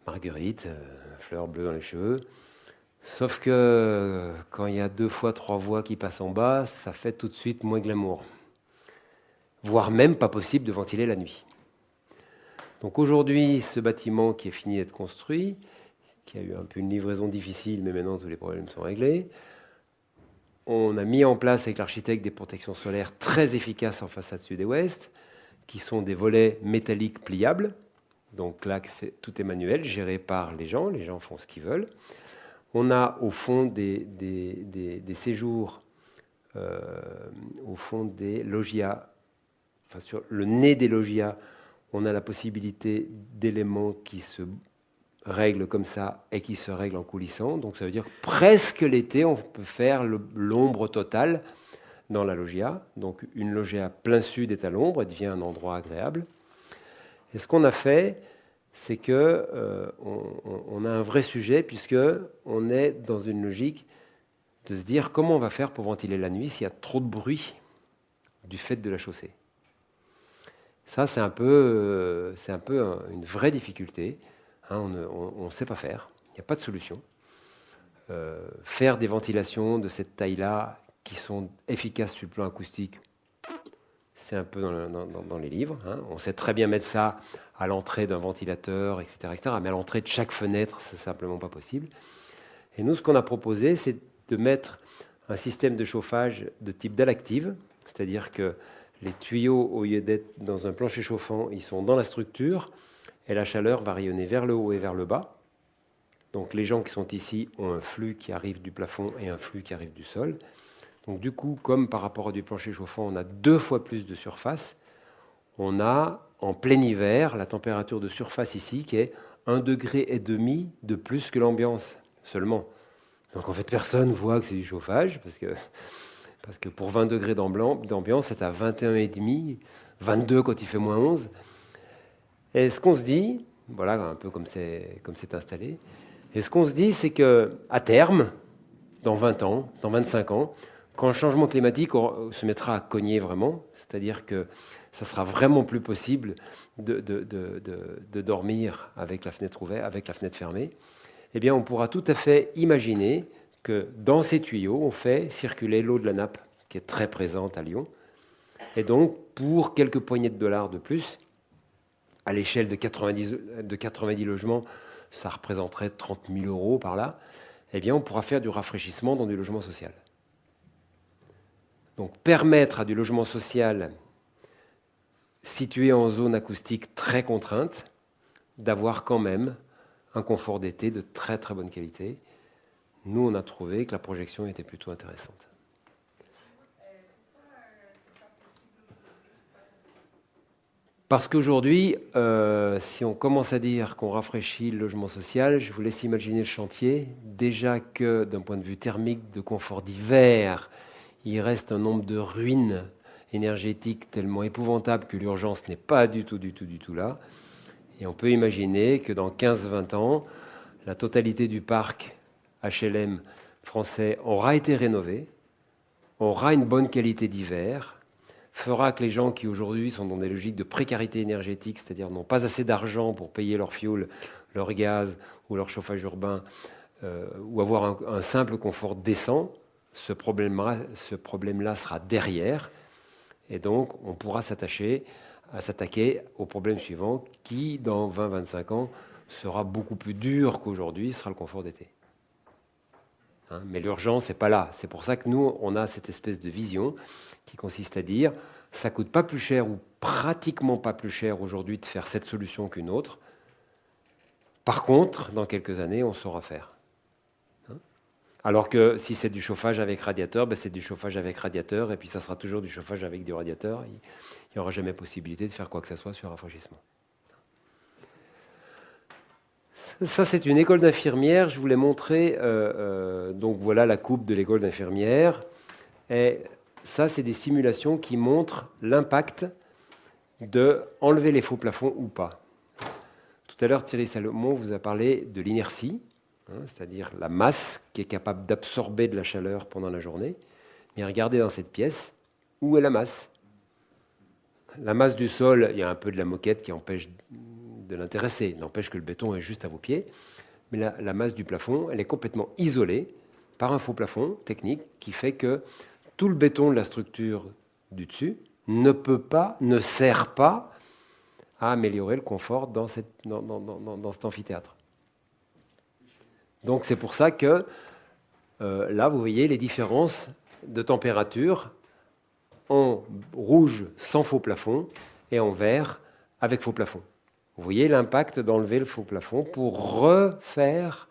A: Marguerite, fleur bleue dans les cheveux. Sauf que quand il y a 2 fois 3 voix qui passent en bas, ça fait tout de suite moins glamour. Voire même pas possible de ventiler la nuit. Donc aujourd'hui, ce bâtiment qui est fini d'être construit, qui a eu un peu une livraison difficile, mais maintenant tous les problèmes sont réglés, on a mis en place avec l'architecte des protections solaires très efficaces en façade sud et ouest, qui sont des volets métalliques pliables. Donc là, tout est manuel, géré par les gens font ce qu'ils veulent. On a au fond des séjours, au fond des loggias, enfin sur le nez des loggias, on a la possibilité d'éléments qui se règlent comme ça et qui se règlent en coulissant. Donc ça veut dire que presque l'été, on peut faire l'ombre totale dans la loggia. Donc une loggia plein sud est à l'ombre, elle devient un endroit agréable. Et ce qu'on a fait, c'est que on a un vrai sujet, puisque on est dans une logique de se dire comment on va faire pour ventiler la nuit s'il y a trop de bruit du fait de la chaussée. Ça, c'est un peu une vraie difficulté. Hein, on ne sait pas faire, il n'y a pas de solution. Faire des ventilations de cette taille-là qui sont efficaces sur le plan acoustique, c'est un peu dans les livres. Hein. On sait très bien mettre ça à l'entrée d'un ventilateur, etc., etc. Mais à l'entrée de chaque fenêtre, c'est simplement pas possible. Et nous, ce qu'on a proposé, c'est de mettre un système de chauffage de type dalle active, c'est-à-dire que les tuyaux, au lieu d'être dans un plancher chauffant, ils sont dans la structure, et la chaleur va rayonner vers le haut et vers le bas. Donc les gens qui sont ici ont un flux qui arrive du plafond et un flux qui arrive du sol. Donc du coup, comme par rapport à du plancher chauffant, on a 2 fois plus de surface, on a en plein hiver la température de surface ici qui est 1,5 degré de plus que l'ambiance seulement. Donc en fait, personne ne voit que c'est du chauffage, parce que pour 20 degrés d'ambiance, c'est à 21,5, 22 quand il fait moins 11. Et ce qu'on se dit, voilà un peu comme c'est installé, et ce qu'on se dit, c'est qu'à terme, dans 20 ans, dans 25 ans, quand le changement climatique se mettra à cogner vraiment, c'est-à-dire que ça sera vraiment plus possible de dormir avec la fenêtre ouverte, avec la fenêtre fermée, eh bien, on pourra tout à fait imaginer que dans ces tuyaux, on fait circuler l'eau de la nappe, qui est très présente à Lyon. Et donc, pour quelques poignées de dollars de plus, à l'échelle de 90 logements, ça représenterait 30 000 euros par là, eh bien, on pourra faire du rafraîchissement dans du logement social. Donc, permettre à du logement social situé en zone acoustique très contrainte d'avoir quand même un confort d'été de très très bonne qualité. Nous, on a trouvé que la projection était plutôt intéressante. Parce qu'aujourd'hui, si on commence à dire qu'on rafraîchit le logement social, je vous laisse imaginer le chantier. Déjà que d'un point de vue thermique, de confort d'hiver, il reste un nombre de ruines énergétiques tellement épouvantables que l'urgence n'est pas du tout là. Et on peut imaginer que dans 15-20 ans, la totalité du parc HLM français aura été rénové, aura une bonne qualité d'hiver, fera que les gens qui aujourd'hui sont dans des logiques de précarité énergétique, c'est-à-dire n'ont pas assez d'argent pour payer leur fioul, leur gaz ou leur chauffage urbain, ou avoir un simple confort décent, ce problème-là sera derrière. Et donc, on pourra s'attaquer au problème suivant qui, dans 20-25 ans, sera beaucoup plus dur qu'aujourd'hui, sera le confort d'été. Hein, mais l'urgence n'est pas là. C'est pour ça que nous, on a cette espèce de vision qui consiste à dire ça ne coûte pas plus cher ou pratiquement pas plus cher aujourd'hui de faire cette solution qu'une autre. Par contre, dans quelques années, on saura faire. Hein, alors que si c'est du chauffage avec radiateur, ben c'est du chauffage avec radiateur et puis ça sera toujours du chauffage avec du radiateur. Il n'y aura jamais possibilité de faire quoi que ce soit sur un rafraîchissement. Ça, c'est une école d'infirmière. Je vous l'ai montré. Donc voilà la coupe de l'école d'infirmière. Et ça, c'est des simulations qui montrent l'impact de enlever les faux plafonds ou pas. Tout à l'heure, Thierry Salomon vous a parlé de l'inertie, hein, c'est-à-dire la masse qui est capable d'absorber de la chaleur pendant la journée. Mais regardez dans cette pièce, où est la masse? La masse du sol, il y a un peu de la moquette qui empêche de l'intéresser. N'empêche que le béton est juste à vos pieds. Mais la masse du plafond, elle est complètement isolée par un faux plafond technique qui fait que tout le béton de la structure du dessus ne sert pas à améliorer le confort dans cet amphithéâtre. Donc c'est pour ça que là, vous voyez les différences de température en rouge sans faux plafond et en vert avec faux plafond. Vous voyez l'impact d'enlever le faux plafond pour refaire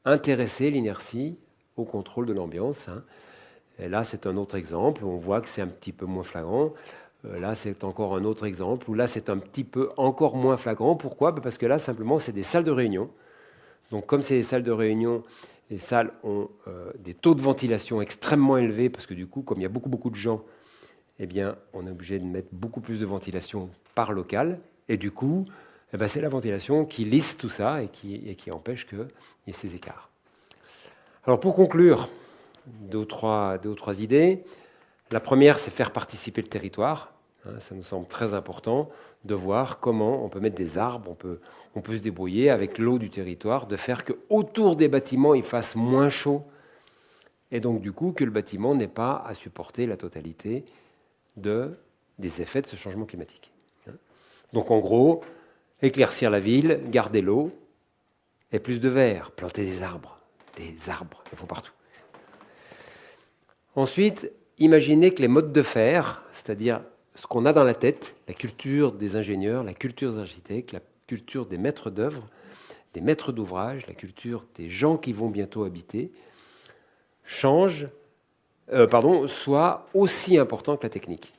A: intéresser l'inertie au contrôle de l'ambiance. Et là, c'est un autre exemple. On voit que c'est un petit peu moins flagrant. Là, c'est encore un autre exemple où là, c'est un petit peu encore moins flagrant. Pourquoi? Parce que là, simplement, c'est des salles de réunion. Donc, comme c'est des salles de réunion, les salles ont des taux de ventilation extrêmement élevés parce que du coup, comme il y a beaucoup de gens, eh bien, on est obligé de mettre beaucoup plus de ventilation par local. Et du coup, eh bien, c'est la ventilation qui lisse tout ça et qui empêche qu'il y ait ces écarts. Alors, pour conclure, deux ou trois idées. La première, c'est faire participer le territoire. Ça nous semble très important de voir comment on peut mettre des arbres, on peut se débrouiller avec l'eau du territoire, de faire qu'autour des bâtiments, il fasse moins chaud, et donc du coup que le bâtiment n'ait pas à supporter la totalité des effets de ce changement climatique. Donc en gros, éclaircir la ville, garder l'eau, et plus de verre, planter des arbres, il faut partout. Ensuite, imaginez que les modes de faire, c'est-à-dire ce qu'on a dans la tête, la culture des ingénieurs, la culture des architectes, la culture des maîtres d'œuvre, des maîtres d'ouvrage, la culture des gens qui vont bientôt habiter, soit aussi important que la technique.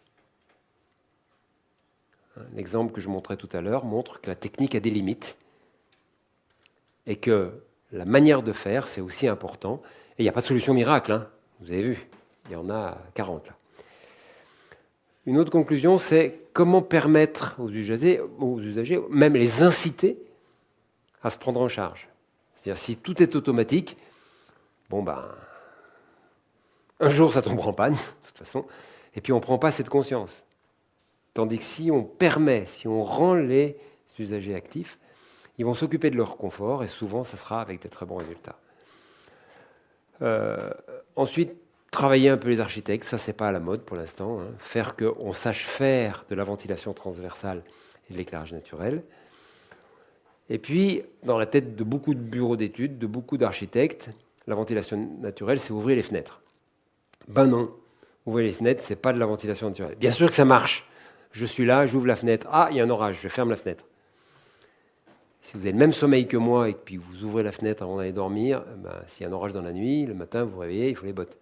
A: L'exemple que je montrais tout à l'heure montre que la technique a des limites et que la manière de faire, c'est aussi important. Et il n'y a pas de solution miracle, vous avez vu, il y en a 40 là. Une autre conclusion, c'est comment permettre aux usagers, même les inciter à se prendre en charge. C'est-à-dire, si tout est automatique, un jour ça tombera en panne, de toute façon, et puis on ne prend pas cette conscience. Tandis que si on permet, si on rend les usagers actifs, ils vont s'occuper de leur confort, et souvent, ça sera avec des très bons résultats. Ensuite, travailler un peu les architectes, ça c'est pas à la mode pour l'instant, faire qu'on sache faire de la ventilation transversale et de l'éclairage naturel. Et puis, dans la tête de beaucoup de bureaux d'études, de beaucoup d'architectes, la ventilation naturelle, c'est ouvrir les fenêtres. Ben non, ouvrir les fenêtres, c'est pas de la ventilation naturelle. Bien sûr que ça marche. Je suis là, j'ouvre la fenêtre. Ah, il y a un orage, je ferme la fenêtre. Si vous avez le même sommeil que moi et que puis vous ouvrez la fenêtre avant d'aller dormir, s'il y a un orage dans la nuit, le matin, vous vous réveillez, il faut les bottes.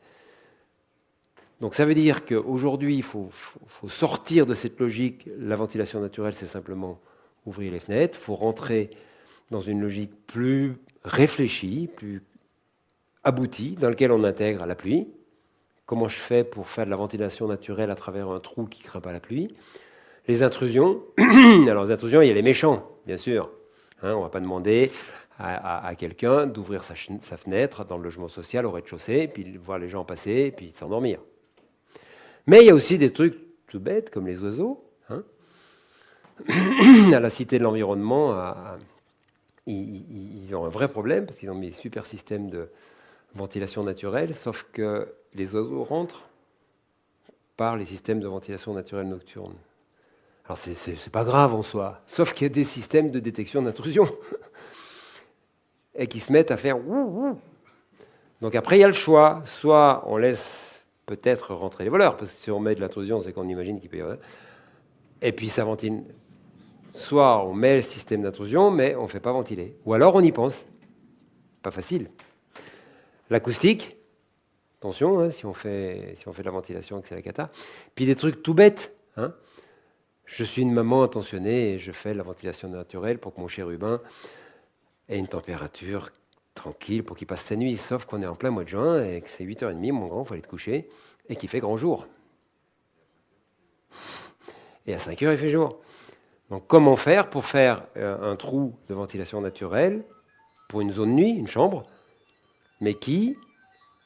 A: Donc ça veut dire qu'aujourd'hui, il faut sortir de cette logique. La ventilation naturelle, c'est simplement ouvrir les fenêtres. Il faut rentrer dans une logique plus réfléchie, plus aboutie, dans laquelle on intègre la pluie. Comment je fais pour faire de la ventilation naturelle à travers un trou qui ne craint pas la pluie? Les intrusions. Alors les intrusions, il y a les méchants, bien sûr. On ne va pas demander à quelqu'un d'ouvrir sa fenêtre dans le logement social au rez-de-chaussée, puis voir les gens passer, puis s'endormir. Mais il y a aussi des trucs tout bêtes, comme les oiseaux. À la Cité de l'Environnement, ils ont un vrai problème, parce qu'ils ont mis des super systèmes de ventilation naturelle, sauf que les oiseaux rentrent par les systèmes de ventilation naturelle nocturne. Alors, c'est pas grave en soi, sauf qu'il y a des systèmes de détection d'intrusion et qui se mettent à faire ouh. Donc après, il y a le choix. Soit on laisse peut-être rentrer les voleurs, parce que si on met de l'intrusion, c'est qu'on imagine qu'il peut y avoir. Et puis ça ventile. Soit on met le système d'intrusion, mais on ne fait pas ventiler. Ou alors on y pense. Pas facile. L'acoustique, attention, si on fait de la ventilation, que c'est la cata. Puis des trucs tout bêtes. Je suis une maman intentionnée et je fais de la ventilation naturelle pour que mon chérubin ait une température tranquille pour qu'il passe sa nuit. Sauf qu'on est en plein mois de juin et que c'est 8h30, mon grand, il faut aller te coucher, et qu'il fait grand jour. Et à 5h, il fait jour. Donc comment faire pour faire un trou de ventilation naturelle pour une zone nuit, une chambre, mais qui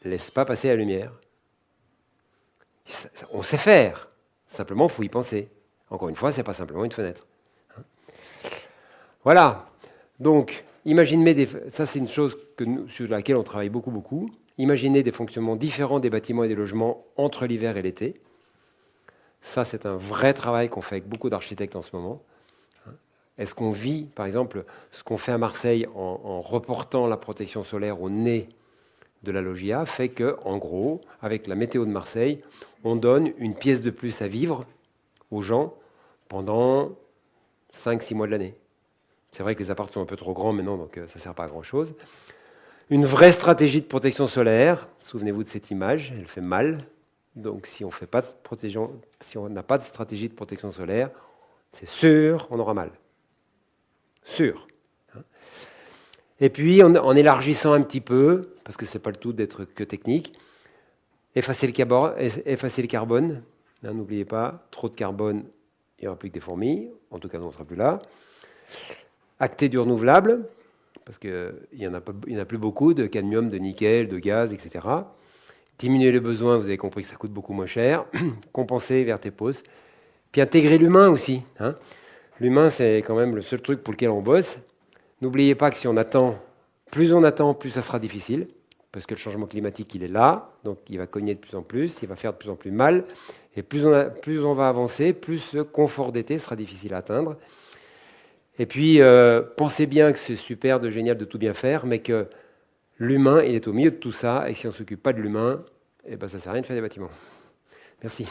A: ne laisse pas passer la lumière? On sait faire, simplement il faut y penser. Encore une fois, ce n'est pas simplement une fenêtre. Voilà. Donc, imaginez ça c'est une chose sur laquelle on travaille beaucoup. Imaginez des fonctionnements différents des bâtiments et des logements entre l'hiver et l'été. Ça, c'est un vrai travail qu'on fait avec beaucoup d'architectes en ce moment. Est-ce qu'on vit, par exemple, ce qu'on fait à Marseille en reportant la protection solaire au nez de la loggia, fait que, en gros, avec la météo de Marseille, on donne une pièce de plus à vivre aux gens pendant 5-6 mois de l'année. C'est vrai que les appartements sont un peu trop grands maintenant, donc ça ne sert pas à grand-chose. Une vraie stratégie de protection solaire, souvenez-vous de cette image, elle fait mal. Donc si on n'a pas de stratégie de protection solaire, c'est sûr, on aura mal. Sûr. Et puis, en élargissant un petit peu, parce que ce n'est pas le tout d'être que technique, effacer le carbone. N'oubliez pas, trop de carbone, il n'y aura plus que des fourmis. En tout cas, on ne sera plus là. Acter du renouvelable, parce qu'il n'y en a plus beaucoup, de cadmium, de nickel, de gaz, etc. Diminuer les besoins, vous avez compris que ça coûte beaucoup moins cher. Compenser vers tes pauses. Puis intégrer l'humain aussi. L'humain, c'est quand même le seul truc pour lequel on bosse. N'oubliez pas que si on attend, plus ça sera difficile, parce que le changement climatique, il est là, donc il va cogner de plus en plus, il va faire de plus en plus mal, et plus on va avancer, plus ce confort d'été sera difficile à atteindre. Et puis, pensez bien que c'est super, génial de tout bien faire, mais que l'humain, il est au milieu de tout ça, et si on ne s'occupe pas de l'humain, eh ben, ça ne sert à rien de faire des bâtiments. Merci.